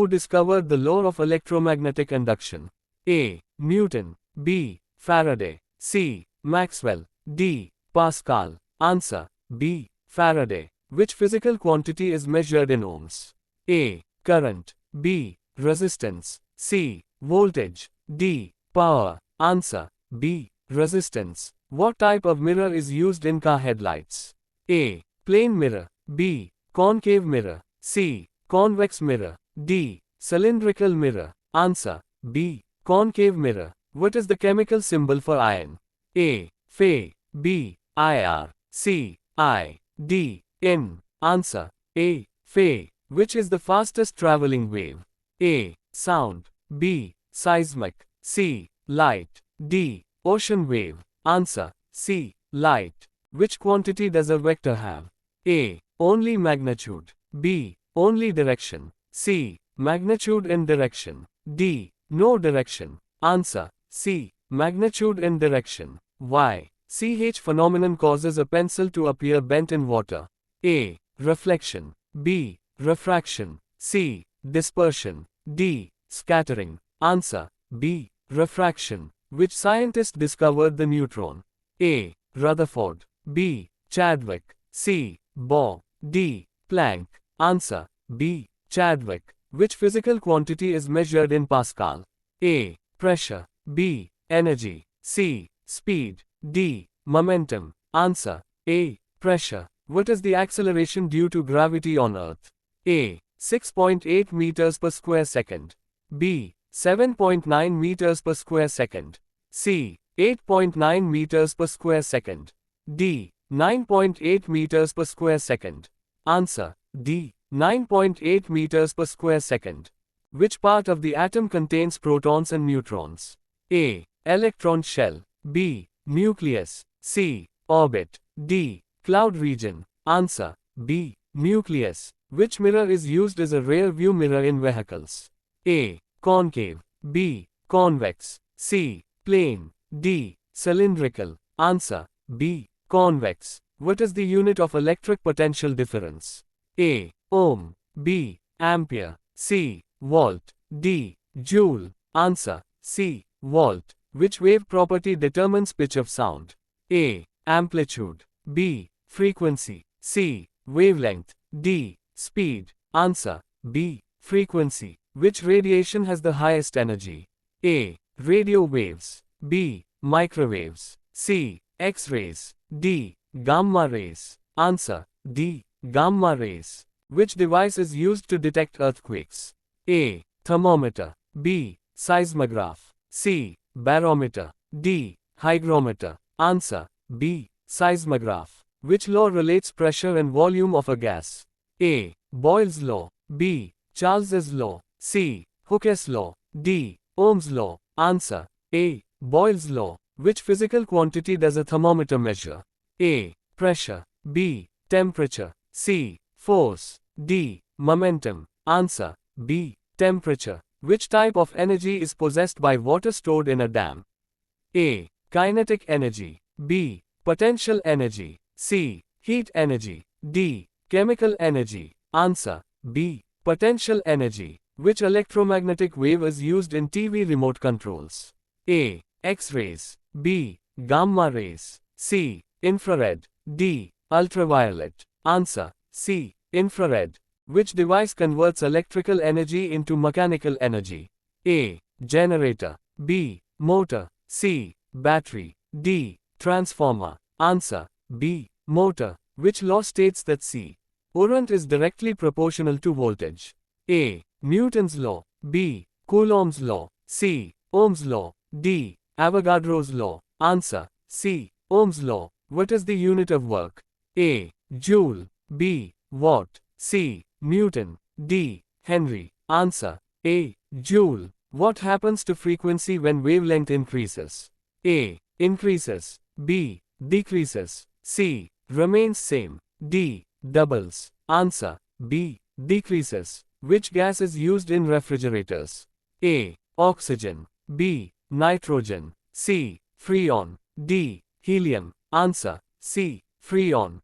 Who discovered the law of electromagnetic induction? A. Newton. B. Faraday. C. Maxwell. D. Pascal. Answer. B. Faraday. Which physical quantity is measured in ohms? A. Current. B. Resistance. C. Voltage. D. Power. Answer. B. Resistance. What type of mirror is used in car headlights? A. Plane mirror. B. Concave mirror. C. Convex mirror. D. Cylindrical mirror. Answer. B. Concave mirror. What is the chemical symbol for iron? A. Fe. B. Ir. C. I. D. N. Answer. A. Fe. Which is the fastest traveling wave? A. Sound. B. Seismic. C. Light. D. Ocean wave. Answer. C. Light. Which quantity does a vector have? A. Only magnitude. B. Only direction. C. Magnitude and direction. D. No direction. Answer. C. Magnitude and direction. Why? CH phenomenon causes a pencil to appear bent in water. A. Reflection. B. Refraction. C. Dispersion. D. Scattering. Answer. B. Refraction. Which scientist discovered the neutron? A. Rutherford. B. Chadwick. C. Bohr. D. Planck. Answer. B. Chadwick. Which physical quantity is measured in Pascal? A. Pressure. B. Energy. C. Speed. D. Momentum. Answer. A. Pressure. What is the acceleration due to gravity on Earth? A. 6.8 meters per square second. B. 7.9 meters per square second. C. 8.9 meters per square second. D. 9.8 meters per square second. Answer. D. 9.8 meters per square second. Which part of the atom contains protons and neutrons? A. Electron shell. B. Nucleus. C. Orbit. D. Cloud region. Answer. B. Nucleus. Which mirror is used as a rear view mirror in vehicles? A. Concave. B. Convex. C. Plane. D. Cylindrical. Answer. B. Convex. What is the unit of electric potential difference? A. Ohm. B. Ampere. C. Volt. D. Joule. Answer. C. Volt. Which wave property determines pitch of sound? A. Amplitude. B. Frequency. C. Wavelength. D. Speed. Answer. B. Frequency. Which radiation has the highest energy? A. Radio waves. B. Microwaves. C. X-rays. D. Gamma rays. Answer. D. Gamma rays. Which device is used to detect earthquakes? A. Thermometer. B. Seismograph. C. Barometer. D. Hygrometer. Answer. B. Seismograph. Which law relates pressure and volume of a gas? A. Boyle's law. B. Charles's law. C. Hooke's law. D. Ohm's law. Answer. A. Boyle's law. Which physical quantity does a thermometer measure? A. Pressure. B. Temperature. C. Force. D. Momentum. Answer. B. Temperature. Which type of energy is possessed by water stored in a dam? A. Kinetic energy. B. Potential energy. C. Heat energy. D. Chemical energy. Answer. B. Potential energy. Which electromagnetic wave is used in TV remote controls? A. X-rays. B. Gamma rays. C. Infrared. D. Ultraviolet. Answer. C. Infrared. Which device converts electrical energy into mechanical energy? A. Generator. B. Motor. C. Battery. D. Transformer. Answer. B. Motor. Which law states that C. Current is directly proportional to voltage? A. Newton's law. B. Coulomb's law. C. Ohm's law. D. Avogadro's law. Answer. C. Ohm's law. What is the unit of work? A. Joule. B. Watt. C. Newton. D. Henry. Answer. A. Joule. What happens to frequency when wavelength increases? A. Increases. B. Decreases. C. Remains same. D. Doubles. Answer. B. Decreases. Which gas is used in refrigerators? A. Oxygen. B. Nitrogen. C. Freon. D. Helium. Answer. C. Freon.